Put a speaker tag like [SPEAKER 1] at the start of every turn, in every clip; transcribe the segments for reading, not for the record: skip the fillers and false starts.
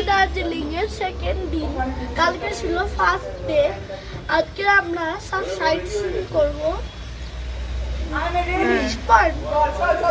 [SPEAKER 1] দার্জিলিং এর সেকেন্ড দিন, কালকে ছিল ফার্স্ট ডে। আজকে আমরা সব সাইট সিইং করব।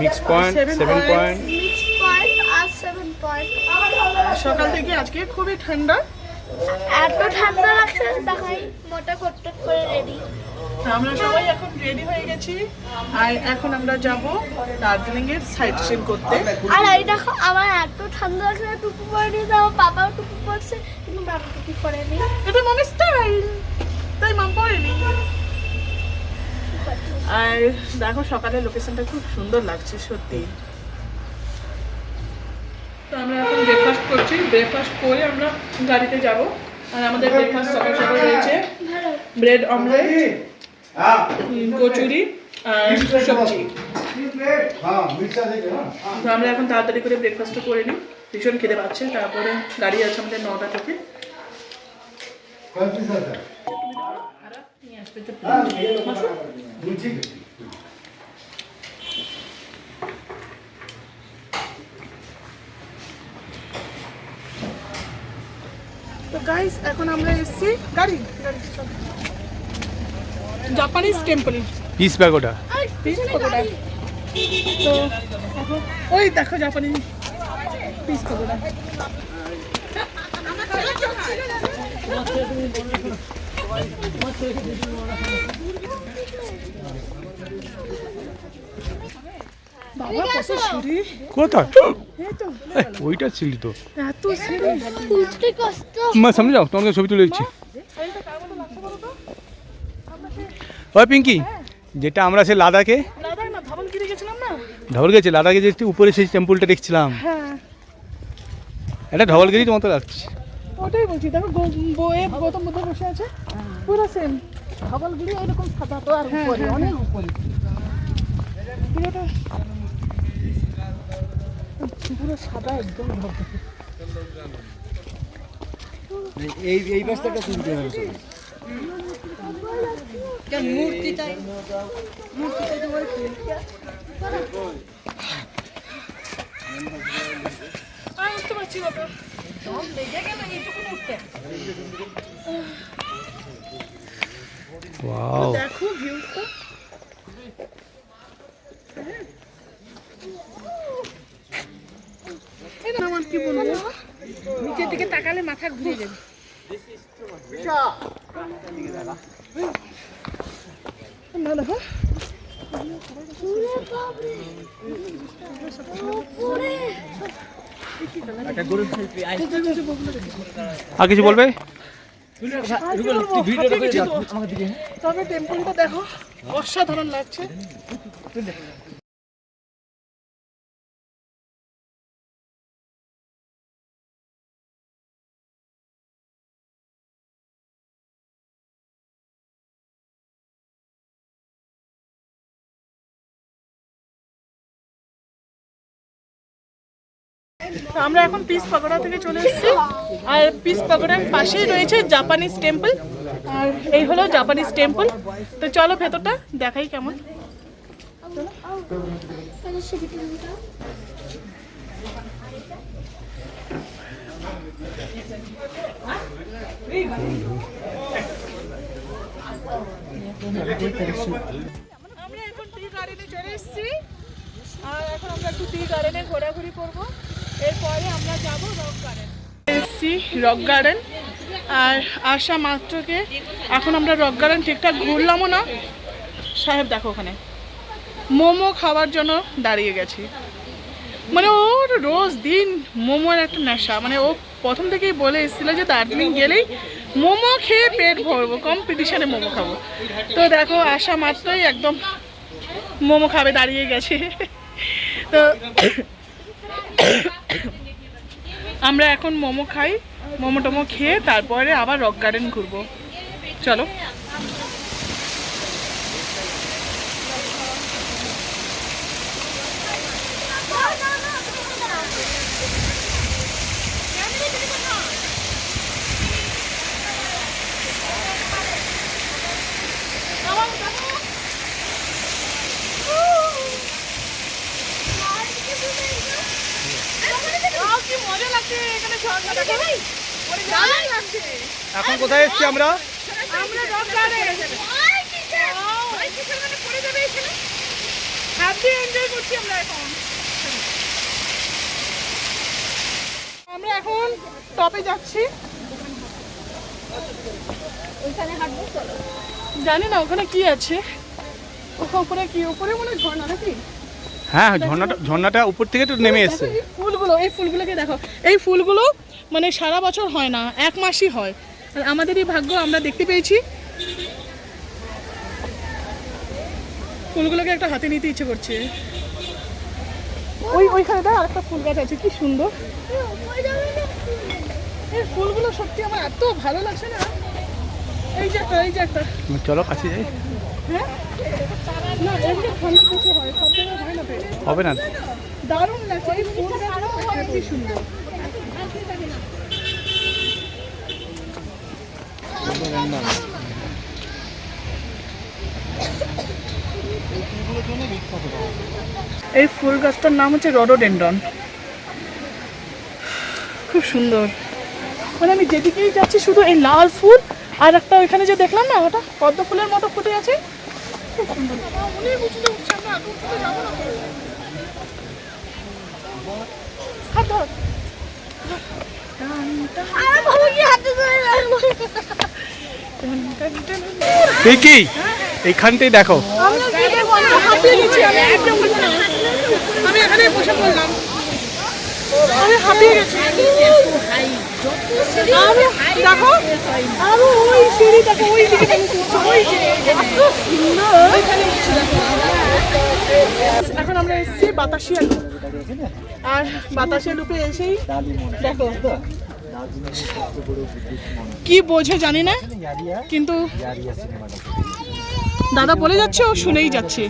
[SPEAKER 2] মিক্স পয়েন্ট 7 পয়েন্ট
[SPEAKER 1] আর 7 পয়েন্ট।
[SPEAKER 3] সকাল থেকে আজকে খুবই ঠান্ডা,
[SPEAKER 1] এত ঠান্ডা লাগছে দেখাই মোটা করতে করে রেডি।
[SPEAKER 3] আমরা সবাই এখন রেডি হয়ে গেছি আর এখন আমরা যাব দার্জিলিং এর সাইট সিইং করতে।
[SPEAKER 1] আর এই দেখো আমার এত ঠান্ডা লাগছে, টুপি পরে নিয়ে যাবো। বাবাও টুপি পরছে কিন্তু বাবা টুপি পরেনি।
[SPEAKER 3] এটা মামি স্টাইল, তাই মাম পরেনি। আর দেখো সকালের লোকেশনটা খুব সুন্দর লাগছে সত্যি। তো আমরা এখন ব্রেকফাস্ট করছি, ব্রেকফাস্ট করে আমরা গাড়িতে যাব। আর আমাদের ব্রেকফাস্ট সকাল সকাল রয়েছে ব্রেড অমলেট, কচুরি আর সবজি। তো আমরা এখন তাড়াতাড়ি করে ব্রেকফাস্টটা করে নিই, ভীষণ খেতে পাচ্ছে। তারপরে গাড়ি আছে আমাদের 9টা থেকে। তো গাইস এখন আমরা এসেছি গাড়ি জাপানিজ টেম্পল
[SPEAKER 2] পিস প্যাগোডা।
[SPEAKER 3] তো এখন ওই দেখো জাপানিজ পিস প্যাগোডা। বাবা কত সিঁড়ি,
[SPEAKER 2] কোথায়
[SPEAKER 3] এই তো
[SPEAKER 2] ওইটা ছিল তো।
[SPEAKER 3] এত সিঁড়ি,
[SPEAKER 1] উঠতে কষ্ট।
[SPEAKER 2] মা সামনে যাও, তোমাকে ছবি তুলে দিচ্ছি। ওই পিঙ্কি, যেটা আমরা সে লাদাখে
[SPEAKER 3] লাদাখ না ধবলগিরি গেছিলাম না,
[SPEAKER 2] ধবল গেছে, লাদাখে যে উপরে সেই টেম্পলটা দেখছিলাম,
[SPEAKER 3] হ্যাঁ
[SPEAKER 2] এটা ধবলগিরির মতো লাগছে।
[SPEAKER 3] ওটাই বলছি। দেখো বইয়ে গৌতম বুদ্ধ বসে আছে, পুরো সেম ধবলগিরি এরকম সাদা তো আর উপরে অনেক উপরে পুরোটা পুরো সাদা একদম ধবধবে।
[SPEAKER 4] এই রাস্তাটা তুলতে হবে কেন মূর্তিটাই তো বলছি
[SPEAKER 3] আমি উঠতে পারছি বাবা, দম লেগে গেল এইটুকু উঠতে।
[SPEAKER 2] ওয়াও,
[SPEAKER 3] দেখো ভিউটা, এটা আমার কি বলবো, নিচের দিকে তাকালে মাথা ঘুরে যাবে। না দেখো
[SPEAKER 2] আর কিছু বলবে?
[SPEAKER 3] তবে টেম্পলটা দেখো অসাধারণ লাগছে। আমরা এখন পিস পাগোড়া থেকে চলে এসেছি আর পিস পাগোড়ার পাশেই রয়েছে জাপানিজ টেম্পল। আর এই হলো জাপানিজ টেম্পল। তো চলো ভেতরটা দেখাই কেমন। আমরা এখন টি গার্ডেনে চলে এসেছি আর এখন আমরা একটু টি গার্ডেনে ঘোরাঘুরি করবো, এরপরে আমরা যাব রক গার্ডেন। এসেছি রক গার্ডেন আর আসা মাত্রকে এখন আমরা রক গার্ডেন ঠিকঠাক ঘুরলামও না। সাহেব দেখো ওখানে মোমো খাওয়ার জন্য দাঁড়িয়ে গেছি। মানে ওর রোজ দিন মোমোর একটা নেশা, মানে ও প্রথম থেকেই বলে এসেছিলো যে দার্জিলিং গেলেই মোমো খেয়ে পেট ভরবো, কম্পিটিশানে মোমো খাবো। তো দেখো আসা মাত্রই একদম মোমো খাবে দাঁড়িয়ে গেছে। তো আমরা এখন মোমো খাই, মোমো টোমো খেয়ে তারপরে আবার রক গার্ডেন ঘুরবো। চলো। ঝর্ণা দেখো ওরে দারুণ লাগছে।
[SPEAKER 2] এখন কোথায় এসেছি আমরা?
[SPEAKER 3] আমরা রক গার্ডেন মানে পড়ে যাবে এখানে হ্যাপি এনজয় করছি আমরা এখন। আমরা এখন টপে যাচ্ছি, জানি না ওখানে কি আছে, ওখানে কি উপরে মনে হয় ঝর্ণা নাকি?
[SPEAKER 2] হ্যাঁ, ঝর্ণাটা উপর থেকে একটু নেমে এসছে।
[SPEAKER 3] এই ফুলগুলো, এই ফুলগুলোকে দেখো, এই ফুলগুলো মানে সারা বছর হয় না, 1 মাসই হয়। আর আমাদেরই ভাগ্য আমরা দেখতে পেয়েছি। ফুলগুলোকে একটা হাতে নিতে ইচ্ছে করছে। ওইখানে দেখ আরেকটা ফুল গাছ আছে, কি সুন্দর। এই ফুলগুলো সত্যি আমার এত ভালো লাগছে না। এই যে একটা
[SPEAKER 2] চলো কাছে যাই।
[SPEAKER 3] হ্যাঁ না, এমনি ঠান্ডা কিছু হয়, সব জায়গায় হয় না তো।
[SPEAKER 2] হবে না।
[SPEAKER 3] দারুণ লাগছে, এই ফুল গাছগুলো কি সুন্দর। এই ফুল গাছটার নাম হচ্ছে রডোডেন্ড্রন, খুব সুন্দর। মানে আমি যেদিকেই যাচ্ছি শুধু এই লাল ফুল, আর একটা ওইখানে যে দেখলাম না ওটা পদ্ম ফুলের মতো ফুটে আছে, খুব সুন্দর। অনেক উঁচুতে উঠছে, আমরা এত উঁচুতে যাবো না। হাত ধর।
[SPEAKER 2] কি এইখানটাই দেখো।
[SPEAKER 3] আমি এখানে বসে পড়লাম, আমি হাঁপিয়ে গেছি। দেখো আরো ওই সিঁড়ি দেখো, ওই দিকে এখন আমরা এসেছি বাতাসিয়া লুপ। আর বাতাসিয়া লুপে এসেই দেখো কি বোঝে জানি না, কিন্তু দাদা বলে যাচ্ছে, ও শুনেই যাচ্ছে।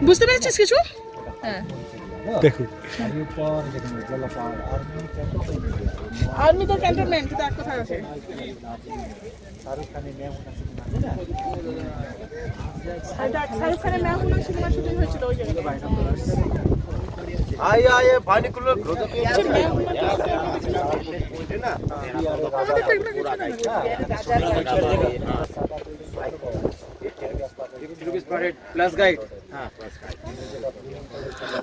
[SPEAKER 3] বুঝতে পেরেছিস কিছু? হ্যাঁ
[SPEAKER 2] দেখো
[SPEAKER 3] আর্মি তো ক্যান্টনমেন্ট দেখ কোথায় আছে। শাহরুখ খানের ম্যাম না সিনেমা শুটিং হয়েছিল ওই জায়গায়।
[SPEAKER 4] आइए पानी कूलर प्लस गाइड।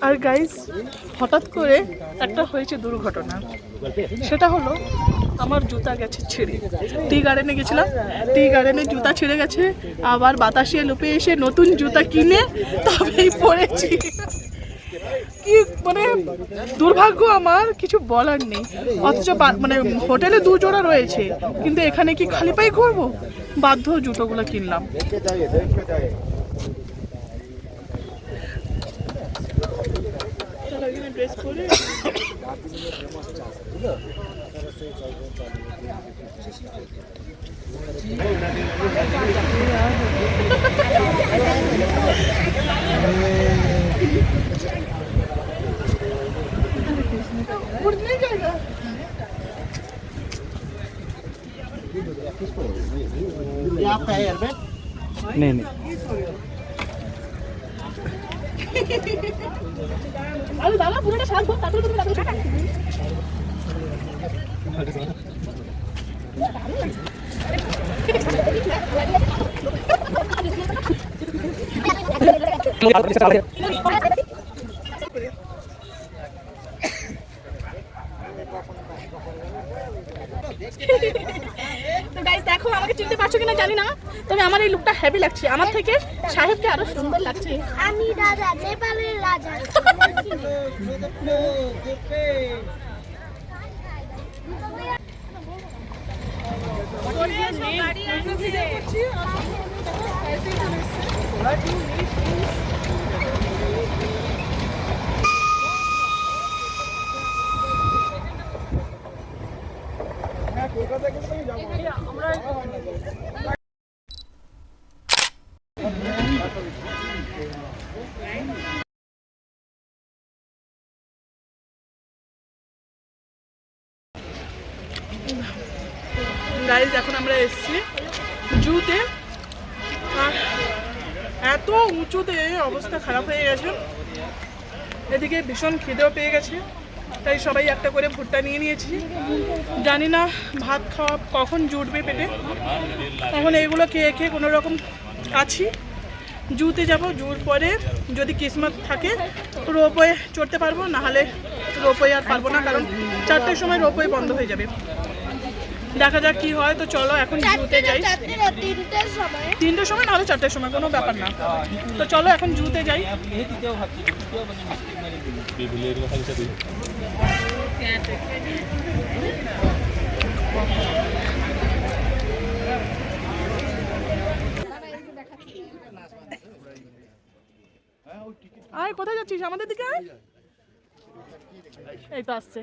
[SPEAKER 3] আর গাইস হঠাৎ করে একটা হয়েছে দুর্ঘটনা, সেটা হলো আমার জুতা গেছে ছিঁড়ে। টি গার্ডেনে গেছিলাম, টি গার্ডেনে জুতা ছিঁড়ে গেছে, আবার বাতাসিয়া লুপে এসে নতুন জুতা কিনে তবেই পরেছি। কি মানে দুর্ভাগ্য আমার, কিছু বলার নেই। অথচ মানে হোটেলে 2 জোড়া রয়েছে, কিন্তু এখানে কি খালি পায়ে ঘুরবো, বাধ্য জুতোগুলো কিনলাম। ড্রেস পরে नहीं जाएगा।
[SPEAKER 4] ये आपका है एयरबैग?
[SPEAKER 2] नहीं
[SPEAKER 3] अरे दादा पूरा साथ बहुत ताकत लग रहा है। তো গাইস দেখো, আমাকে চিনতে পারছো কিনা জানি না, তবে আমার এই লুকটা হেভি লাগছে। আমার থেকে সাহেবকে আরো সুন্দর লাগছে।
[SPEAKER 1] আমি রাজা, নেপালের রাজা।
[SPEAKER 3] গাইজ এখন আমরা এসেছি জুতে, আর এত উঁচুতে অবস্থা খারাপ হয়ে গেছে। এদিকে ভীষণ খিদেও পেয়ে গেছে, তাই সবাই একটা করে ভুট্টা নিয়ে নিয়েছি। জানি না ভাত খাওয়া কখন জুটবে পেটে, এখন এইগুলো খেয়ে খেয়ে কোনো রকম আছি। জুতে যাব, জুর পরে যদি কিসমত থাকে রোপওয়ে চড়তে পারবো, নাহলে রোপওয়ে আর পারবো না, কারণ 4টের সময় রোপওয়ে বন্ধ হয়ে যাবে। দেখা যাক কি হয়। তো চলো এখন জুতে যাই। 3টের সময় নাহলে 4টের সময়, কোনো ব্যাপার না। তো চলো এখন জুতে যাই। আয়, কোথায় যাচ্ছিস? আমাদের দিকে আয়। এই তো আসছে।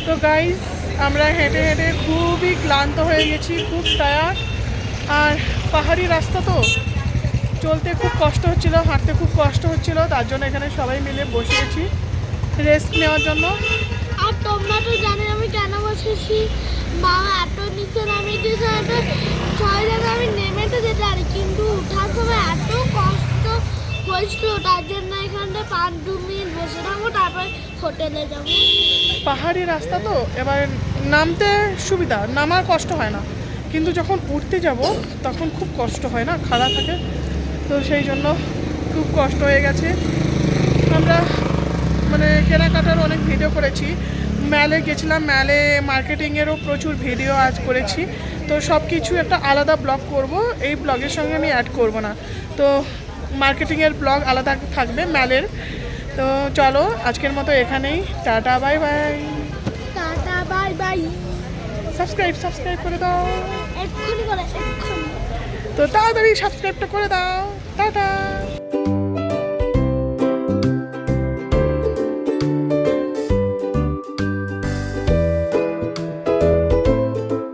[SPEAKER 3] তো গাইজ, আমরা হেঁটে হেঁটে খুবই ক্লান্ত হয়ে গেছি, খুব টায়ার্ড। আর পাহাড়ি রাস্তা তো, চলতে খুব কষ্ট হচ্ছিল, হাঁটতে খুব কষ্ট হচ্ছিল, তার জন্য এখানে সবাই মিলে বসে গেছি রেস্ট নেওয়ার জন্য।
[SPEAKER 1] আর তোমরা তো জানো আমি কেন বসেছি, মা এত নিচে নামিয়ে দিয়েছে, এত 6 জায়গায় আমি নেমে তো যেতে পারি, কিন্তু ওঠার সময় এত কষ্ট হয়েছিল, তার জন্য এখানটা 5-2 মিনিট বসে থাকবো, তারপর হোটেলে যাবো।
[SPEAKER 3] পাহাড়ি রাস্তা তো, এবার নামতে সুবিধা, নামার কষ্ট হয় না, কিন্তু যখন উঠতে যাব তখন খুব কষ্ট হয় না, খাড়া থাকে, তো সেই জন্য খুব কষ্ট হয়ে গেছে। আমরা মানে কেনাকাটার অনেক ভিডিও করেছি, ম্যালে গেছিলাম, ম্যালে মার্কেটিংয়েরও প্রচুর ভিডিও আজ করেছি, তো সব কিছু একটা আলাদা ব্লগ করব, এই ব্লগের সঙ্গে আমি অ্যাড করব না, তো মার্কেটিংয়ের ব্লগ আলাদা থাকবে ম্যালের। তো চলো আজকের মতো এখানেই, tata bye bye.
[SPEAKER 1] Tata bye bye.
[SPEAKER 3] Subscribe করে দাও,
[SPEAKER 1] এক্ষুনি করে, এক্ষুনি।
[SPEAKER 3] তো তাড়াতাড়ি সাবস্ক্রাইবটা করে দাও। টাটা।